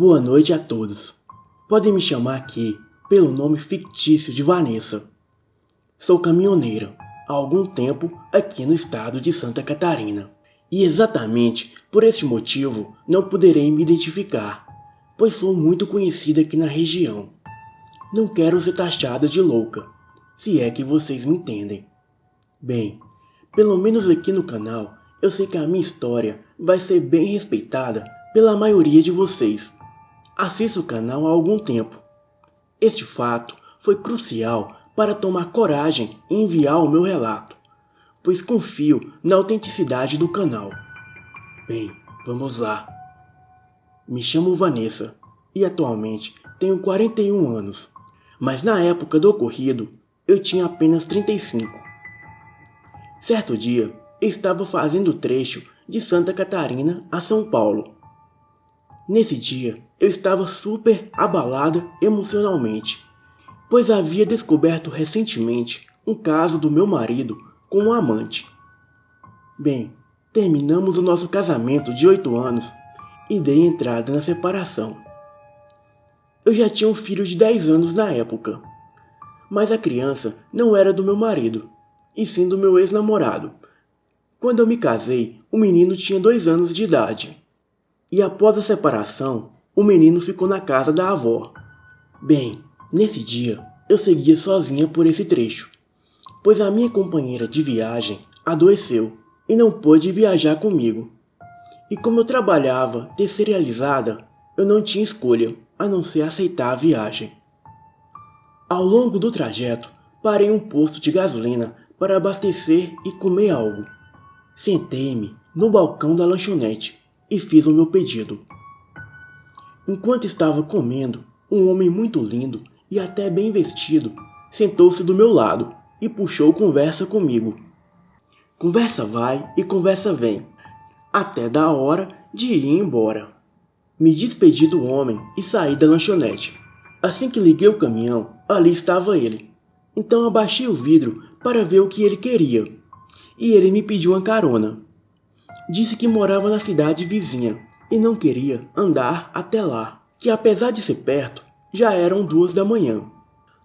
Boa noite a todos. Podem me chamar aqui pelo nome fictício de Vanessa. Sou caminhoneira há algum tempo aqui no estado de Santa Catarina. E exatamente por este motivo não poderei me identificar, pois sou muito conhecida aqui na região. Não quero ser taxada de louca, se é que vocês me entendem. Bem, pelo menos aqui no canal, eu sei que a minha história vai ser bem respeitada pela maioria de vocês. Assisto o canal há algum tempo. Este fato foi crucial para tomar coragem e enviar o meu relato, pois confio na autenticidade do canal. Bem, vamos lá. Me chamo Vanessa e atualmente tenho 41 anos, mas na época do ocorrido eu tinha apenas 35. Certo dia, eu estava fazendo o trecho de Santa Catarina a São Paulo. Nesse dia, eu estava super abalada emocionalmente, pois havia descoberto recentemente um caso do meu marido com um amante. Bem, terminamos o nosso casamento de 8 anos e dei entrada na separação. Eu já tinha um filho de 10 anos na época, mas a criança não era do meu marido, e sim do meu ex-namorado. Quando eu me casei, o menino tinha 2 anos de idade. E após a separação, o menino ficou na casa da avó. Bem, nesse dia, eu seguia sozinha por esse trecho, pois a minha companheira de viagem adoeceu e não pôde viajar comigo. E como eu trabalhava terceirizada, eu não tinha escolha a não ser aceitar a viagem. Ao longo do trajeto, parei em um posto de gasolina para abastecer e comer algo. Sentei-me no balcão da lanchonete e fiz o meu pedido. Enquanto estava comendo, um homem muito lindo e até bem vestido sentou-se do meu lado e puxou conversa comigo. Conversa vai e conversa vem, até dar a hora de ir embora. Me despedi do homem e saí da lanchonete. Assim que liguei o caminhão, ali estava ele. Então abaixei o vidro para ver o que ele queria, e ele me pediu uma carona. Disse que morava na cidade vizinha e não queria andar até lá, que apesar de ser perto, já eram 2 da manhã.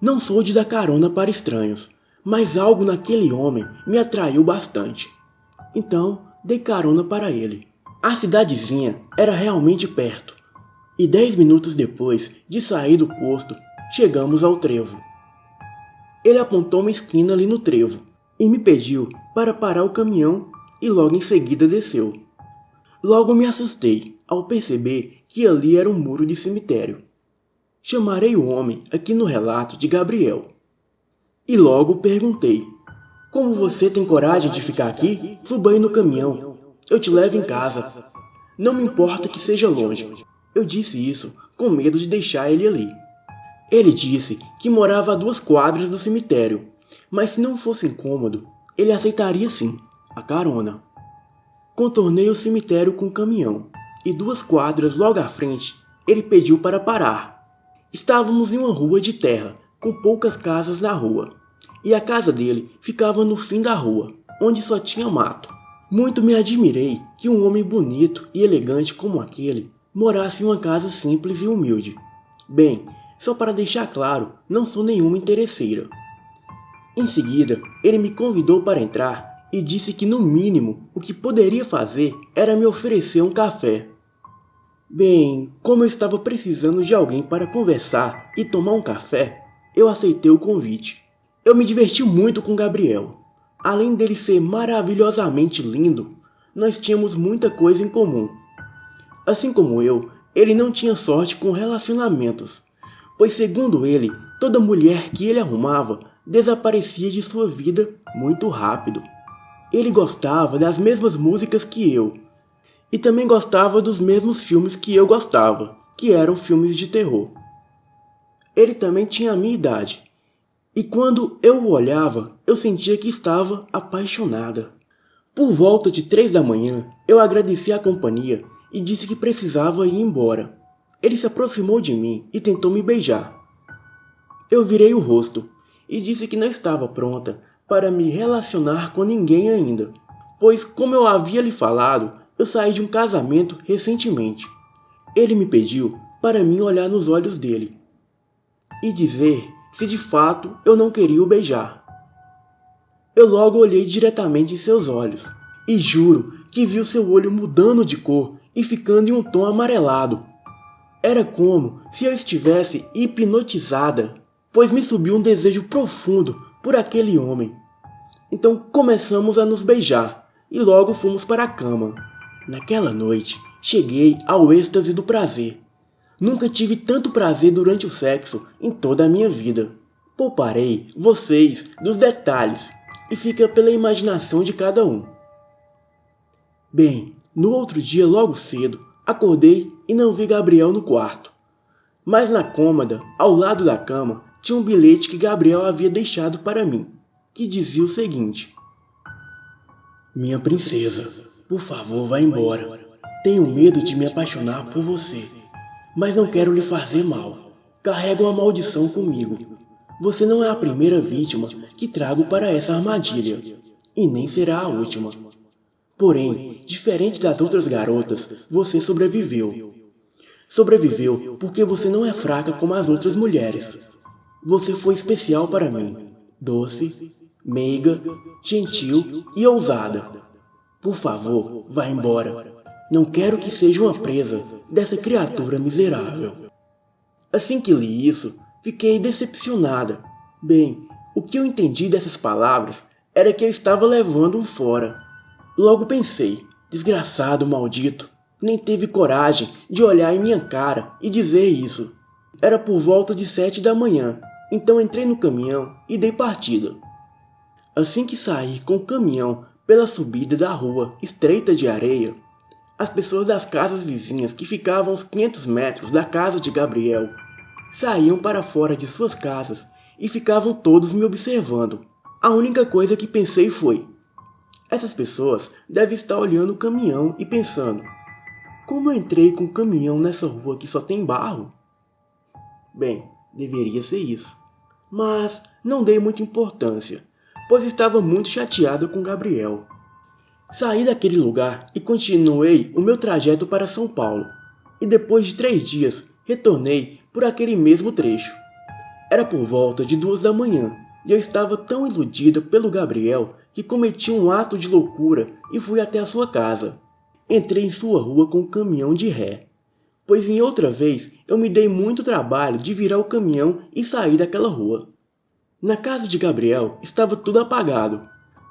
Não sou de dar carona para estranhos, mas algo naquele homem me atraiu bastante. Então, dei carona para ele. A cidadezinha era realmente perto, e 10 minutos depois de sair do posto, chegamos ao trevo. Ele apontou uma esquina ali no trevo e me pediu para parar o caminhão e logo em seguida desceu. Logo me assustei ao perceber que ali era um muro de cemitério. Chamarei o homem aqui no relato de Gabriel. E logo perguntei: como você tem coragem de ficar aqui? Suba aí no caminhão, eu te levo em casa. Não me importa que seja longe. Eu disse isso com medo de deixar ele ali. Ele disse que morava a 2 quadras do cemitério, mas se não fosse incômodo, ele aceitaria sim a carona. Contornei o cemitério com o caminhão, e 2 quadras logo à frente, ele pediu para parar. Estávamos em uma rua de terra, com poucas casas na rua, e a casa dele ficava no fim da rua, onde só tinha mato. Muito me admirei que um homem bonito e elegante como aquele morasse em uma casa simples e humilde. Bem, só para deixar claro, não sou nenhuma interesseira. Em seguida, ele me convidou para entrar e disse que no mínimo o que poderia fazer era me oferecer um café. Bem, como eu estava precisando de alguém para conversar e tomar um café, eu aceitei o convite. Eu me diverti muito com Gabriel. Além dele ser maravilhosamente lindo, nós tínhamos muita coisa em comum. Assim como eu, ele não tinha sorte com relacionamentos, pois segundo ele, toda mulher que ele arrumava desaparecia de sua vida muito rápido. Ele gostava das mesmas músicas que eu, e também gostava dos mesmos filmes que eu gostava, que eram filmes de terror. Ele também tinha a minha idade, e quando eu o olhava, eu sentia que estava apaixonada. Por volta de 3 da manhã, eu agradeci a companhia e disse que precisava ir embora. Ele se aproximou de mim e tentou me beijar. Eu virei o rosto e disse que não estava pronta para me relacionar com ninguém ainda, pois, como eu havia lhe falado, eu saí de um casamento recentemente. Ele me pediu para mim olhar nos olhos dele e dizer se de fato eu não queria o beijar. Eu logo olhei diretamente em seus olhos e juro que vi o seu olho mudando de cor e ficando em um tom amarelado. Era como se eu estivesse hipnotizada, pois me subiu um desejo profundo por aquele homem. Então começamos a nos beijar e logo fomos para a cama. Naquela noite, cheguei ao êxtase do prazer. Nunca tive tanto prazer durante o sexo em toda a minha vida. Pouparei vocês dos detalhes e fica pela imaginação de cada um. Bem, no outro dia logo cedo, acordei e não vi Gabriel no quarto. Mas na cômoda, ao lado da cama, tinha um bilhete que Gabriel havia deixado para mim, que dizia o seguinte: Minha princesa, por favor, vá embora. Tenho medo de me apaixonar por você, mas não quero lhe fazer mal. Carrego uma maldição comigo. Você não é a primeira vítima que trago para essa armadilha, e nem será a última. Porém, diferente das outras garotas, você sobreviveu. Sobreviveu porque você não é fraca como as outras mulheres. Você foi especial para mim, doce, meiga, gentil e ousada. Por favor, vá embora. Não quero que seja uma presa dessa criatura miserável. Assim que li isso, fiquei decepcionada. Bem, o que eu entendi dessas palavras era que eu estava levando um fora. Logo pensei, desgraçado maldito, nem teve coragem de olhar em minha cara e dizer isso. Era por volta de 7 da manhã, então entrei no caminhão e dei partida. Assim que saí com o caminhão pela subida da rua estreita de areia, as pessoas das casas vizinhas que ficavam a uns 500 metros da casa de Gabriel saíam para fora de suas casas e ficavam todos me observando. A única coisa que pensei foi: essas pessoas devem estar olhando o caminhão e pensando: como eu entrei com o caminhão nessa rua que só tem barro? Bem, deveria ser isso. Mas não dei muita importância, pois estava muito chateado com Gabriel. Saí daquele lugar e continuei o meu trajeto para São Paulo. E depois de 3 dias, retornei por aquele mesmo trecho. Era por volta de 2 da manhã e eu estava tão iludida pelo Gabriel que cometi um ato de loucura e fui até a sua casa. Entrei em sua rua com o caminhão de ré, pois em outra vez eu me dei muito trabalho de virar o caminhão e sair daquela rua. Na casa de Gabriel estava tudo apagado.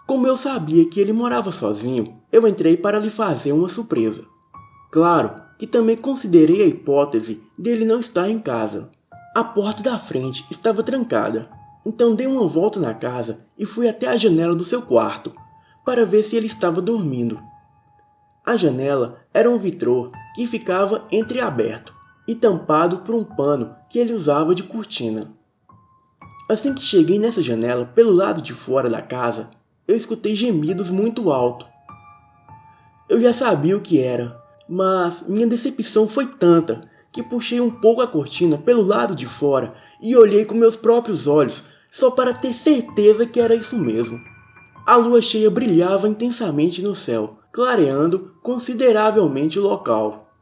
Como eu sabia que ele morava sozinho, eu entrei para lhe fazer uma surpresa. Claro que também considerei a hipótese dele não estar em casa. A porta da frente estava trancada, então dei uma volta na casa e fui até a janela do seu quarto, para ver se ele estava dormindo. A janela era um vitrô que ficava entreaberto e tampado por um pano que ele usava de cortina. Assim que cheguei nessa janela pelo lado de fora da casa, eu escutei gemidos muito alto. Eu já sabia o que era, mas minha decepção foi tanta que puxei um pouco a cortina pelo lado de fora e olhei com meus próprios olhos só para ter certeza que era isso mesmo. A lua cheia brilhava intensamente no céu, clareando consideravelmente o local.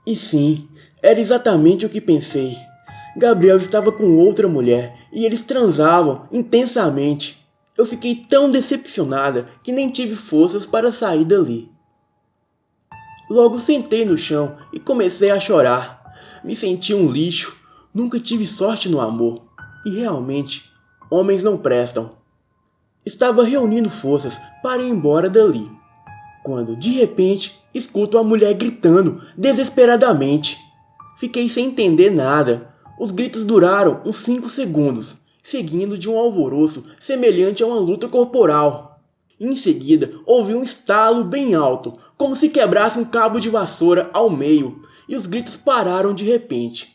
E sim, era exatamente o que pensei. Gabriel estava com outra mulher e eles transavam intensamente. Eu fiquei tão decepcionada que nem tive forças para sair dali. Logo sentei no chão e comecei a chorar. Me senti um lixo. Nunca tive sorte no amor. E realmente, homens não prestam. Estava reunindo forças para ir embora dali, quando de repente escuto a mulher gritando desesperadamente. Fiquei sem entender nada. Os gritos duraram uns 5 segundos, seguindo de um alvoroço semelhante a uma luta corporal. Em seguida, ouvi um estalo bem alto, como se quebrasse um cabo de vassoura ao meio, e os gritos pararam de repente.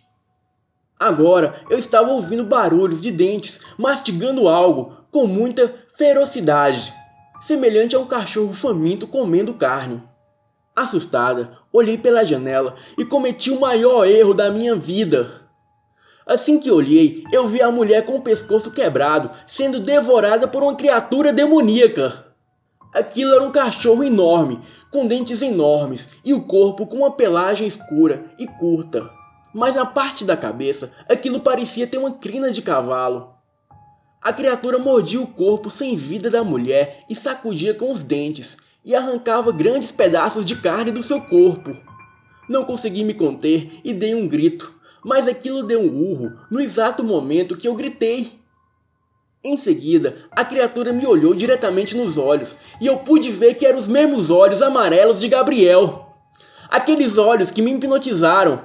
Agora eu estava ouvindo barulhos de dentes mastigando algo com muita ferocidade, semelhante a um cachorro faminto comendo carne. Assustada, olhei pela janela e cometi o maior erro da minha vida. Assim que olhei, eu vi a mulher com o pescoço quebrado, sendo devorada por uma criatura demoníaca. Aquilo era um cachorro enorme, com dentes enormes e o corpo com uma pelagem escura e curta. mas na parte da cabeça aquilo parecia ter uma crina de cavalo. A criatura mordia o corpo sem vida da mulher e sacudia com os dentes, e arrancava grandes pedaços de carne do seu corpo. Não consegui me conter e dei um grito, mas aquilo deu um urro no exato momento que eu gritei. Em seguida, a criatura me olhou diretamente nos olhos, e eu pude ver que eram os mesmos olhos amarelos de Gabriel. Aqueles olhos que me hipnotizaram.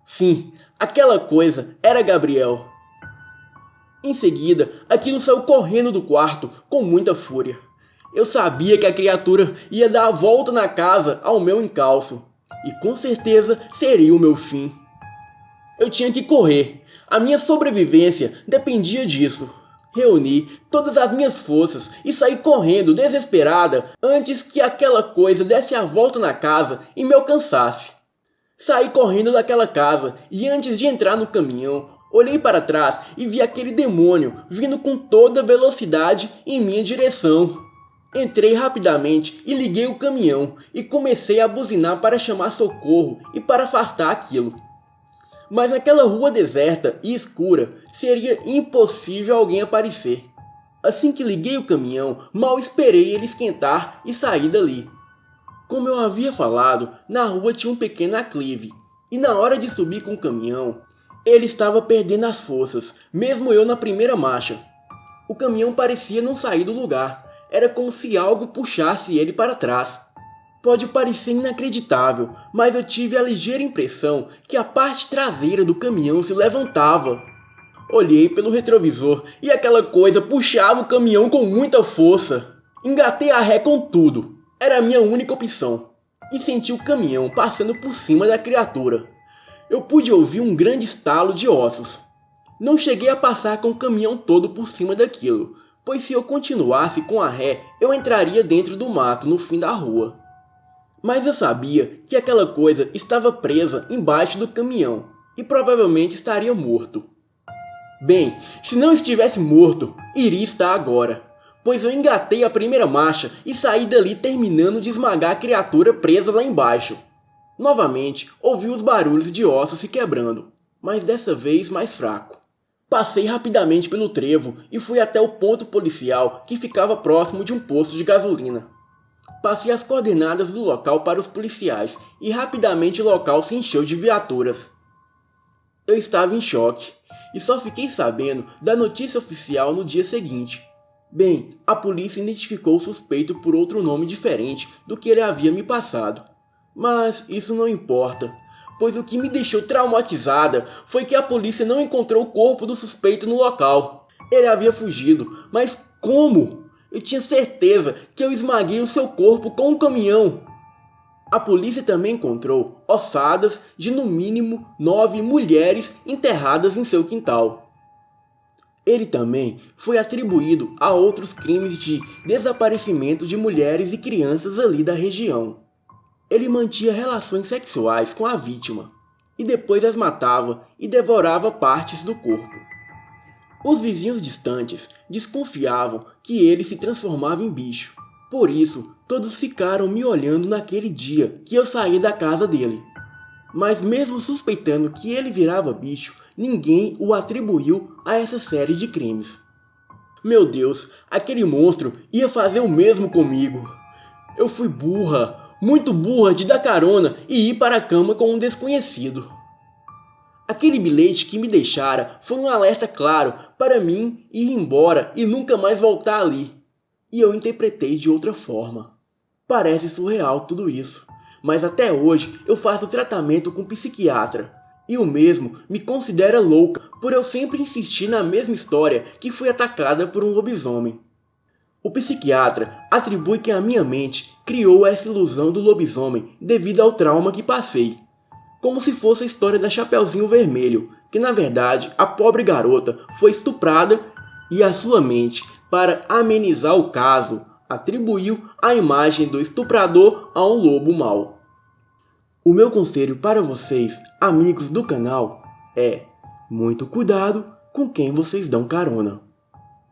Sim, aquela coisa era Gabriel. Em seguida, aquilo saiu correndo do quarto com muita fúria. Eu sabia que a criatura ia dar a volta na casa ao meu encalço, e com certeza seria o meu fim. Eu tinha que correr. A minha sobrevivência dependia disso. Reuni todas as minhas forças e saí correndo desesperada antes que aquela coisa desse a volta na casa e me alcançasse. Saí correndo daquela casa e antes de entrar no caminhão, olhei para trás e vi aquele demônio vindo com toda velocidade em minha direção. Entrei rapidamente e liguei o caminhão e comecei a buzinar para chamar socorro e para afastar aquilo. Mas naquela rua deserta e escura seria impossível alguém aparecer. Assim que liguei o caminhão, mal esperei ele esquentar e saí dali. Como eu havia falado, na rua tinha um pequeno aclive, e na hora de subir com o caminhão, ele estava perdendo as forças, mesmo eu na primeira marcha. O caminhão parecia não sair do lugar, era como se algo puxasse ele para trás. Pode parecer inacreditável, mas eu tive a ligeira impressão que a parte traseira do caminhão se levantava. Olhei pelo retrovisor e aquela coisa puxava o caminhão com muita força. Engatei a ré com tudo, era a minha única opção, e senti o caminhão passando por cima da criatura. Eu pude ouvir um grande estalo de ossos. Não cheguei a passar com o caminhão todo por cima daquilo, pois se eu continuasse com a ré, eu entraria dentro do mato no fim da rua. Mas eu sabia que aquela coisa estava presa embaixo do caminhão e provavelmente estaria morto. Bem, se não estivesse morto, iria estar agora, pois eu engatei a primeira marcha e saí dali terminando de esmagar a criatura presa lá embaixo. Novamente, ouvi os barulhos de ossos se quebrando, mas dessa vez mais fraco. Passei rapidamente pelo trevo e fui até o ponto policial que ficava próximo de um posto de gasolina. Passei as coordenadas do local para os policiais e rapidamente o local se encheu de viaturas. Eu estava em choque e só fiquei sabendo da notícia oficial no dia seguinte. Bem, a polícia identificou o suspeito por outro nome diferente do que ele havia me passado. Mas isso não importa, pois o que me deixou traumatizada foi que a polícia não encontrou o corpo do suspeito no local. Ele havia fugido, mas como? Eu tinha certeza que eu esmaguei o seu corpo com um caminhão. A polícia também encontrou ossadas de no mínimo 9 mulheres enterradas em seu quintal. Ele também foi atribuído a outros crimes de desaparecimento de mulheres e crianças ali da região. Ele mantinha relações sexuais com a vítima e depois as matava e devorava partes do corpo. Os vizinhos distantes desconfiavam que ele se transformava em bicho. Por isso, todos ficaram me olhando naquele dia que eu saí da casa dele. Mas mesmo suspeitando que ele virava bicho, ninguém o atribuiu a essa série de crimes. Meu Deus, aquele monstro ia fazer o mesmo comigo. Eu fui burra, muito burra de dar carona e ir para a cama com um desconhecido. Aquele bilhete que me deixara foi um alerta claro para mim ir embora e nunca mais voltar ali. E eu interpretei de outra forma. Parece surreal tudo isso, mas até hoje eu faço tratamento com psiquiatra. E o mesmo me considera louca por eu sempre insistir na mesma história que fui atacada por um lobisomem. O psiquiatra atribui que a minha mente criou essa ilusão do lobisomem devido ao trauma que passei. Como se fosse a história da Chapeuzinho Vermelho, que na verdade a pobre garota foi estuprada e a sua mente, para amenizar o caso, atribuiu a imagem do estuprador a um lobo mau. O meu conselho para vocês, amigos do canal, é muito cuidado com quem vocês dão carona.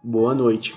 Boa noite.